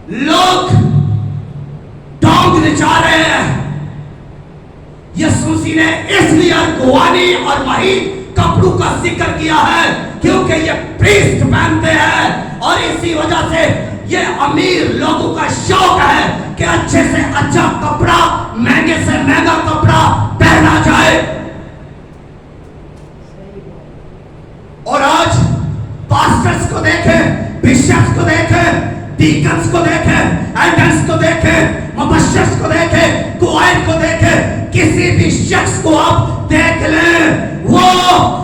लोग डोंग नचा रहे हैं। यीशु मसीह ने इसलिए अरगवानी और महीन कपड़ों का जिक्र किया है क्योंकि ये प्रीस्ट पहनते हैं, और इसी वजह से ये अमीर लोगों का शौक है कि अच्छे से अच्छा कपड़ा, महंगे से महंगा कपड़ा पहना जाए। और आज पास्टर्स को देखें, बिशप्स को देखें, डीकन्स को देखें, एल्डर्स को देखें, मुबश्शिर्स को देखें, कुआइन को देखें, किसी भी शख्स को आप देख लें, वो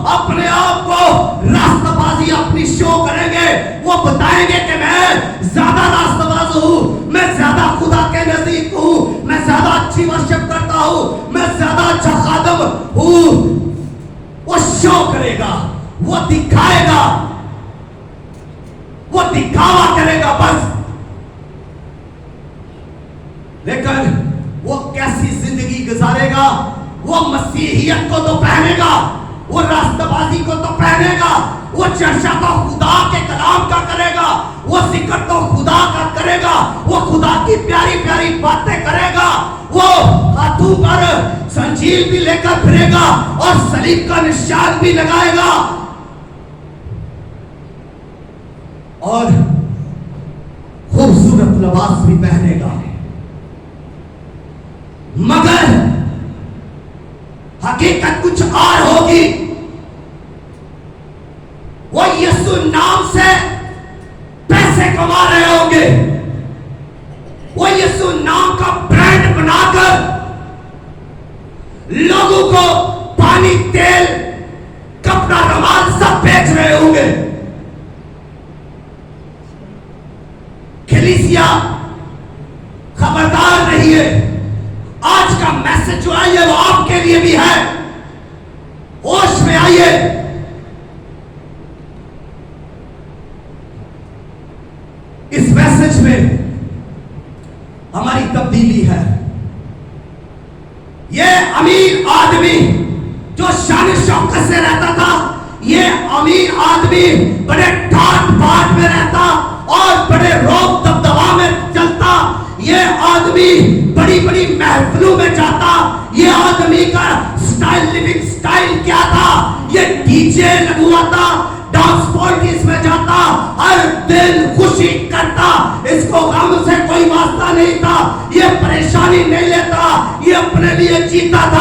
अपने आप को रास्ताबाजी अपनी शो करेंगे। वो बताएंगे कि मैं ज्यादा रास्ताबाज हूं, मैं ज्यादा खुदा के नजदीक हूं, मैं ज्यादा अच्छी वर्शिप करता हूं, मैं ज्यादा अच्छा खादम हूं। वो शो करेगा, वो दिखाएगा, वो दिखावा करेगा बस। लेकिन वो कैसी जिंदगी गुजारेगा? वो मसीहियत को तो पहनेगा, वो रास्ताबाजी को तो पहनेगा, वो चर्चा तो खुदा के कलाम का करेगा, वो जिक्र तो खुदा का करेगा, वो खुदा की प्यारी प्यारी बातें करेगा, वो हाथों पर संजील भी लेकर फिरेगा और सलीब का निशान भी लगाएगा और खूबसूरत लिबास भी पहनेगा। मगर हकीकत कुछ और होगी। वो यीशु नाम से पैसे कमा रहे होंगे, वो यीशु नाम का ब्रांड बनाकर लोगों को पानी, तेल, कपड़ा, रुमाल सब बेच रहे होंगे। कलीसिया खबरदार रहिए, आज का मैसेज जो है वो आपके लिए भी है। होश में आइए। इस मैसेज में हमारी तब्दीली है। ये अमीर आदमी जो शान शौकत से रहता था, ये अमीर आदमी बड़े ठाट बाट में रहता और बड़े रोब दबदबा में चलता। ये आदमी बड़ी बड़ी महफिलों में जाता। ये आदमी का स्टाइल, लिविंग स्टाइल क्या था? ये डीजे लगवाता, डांस पार्टीज में जाता, हर दिन खुशी करता, इसको गम से कोई वास्ता नहीं था, ये परेशानी नहीं लेता, ये अपने लिए जीता था।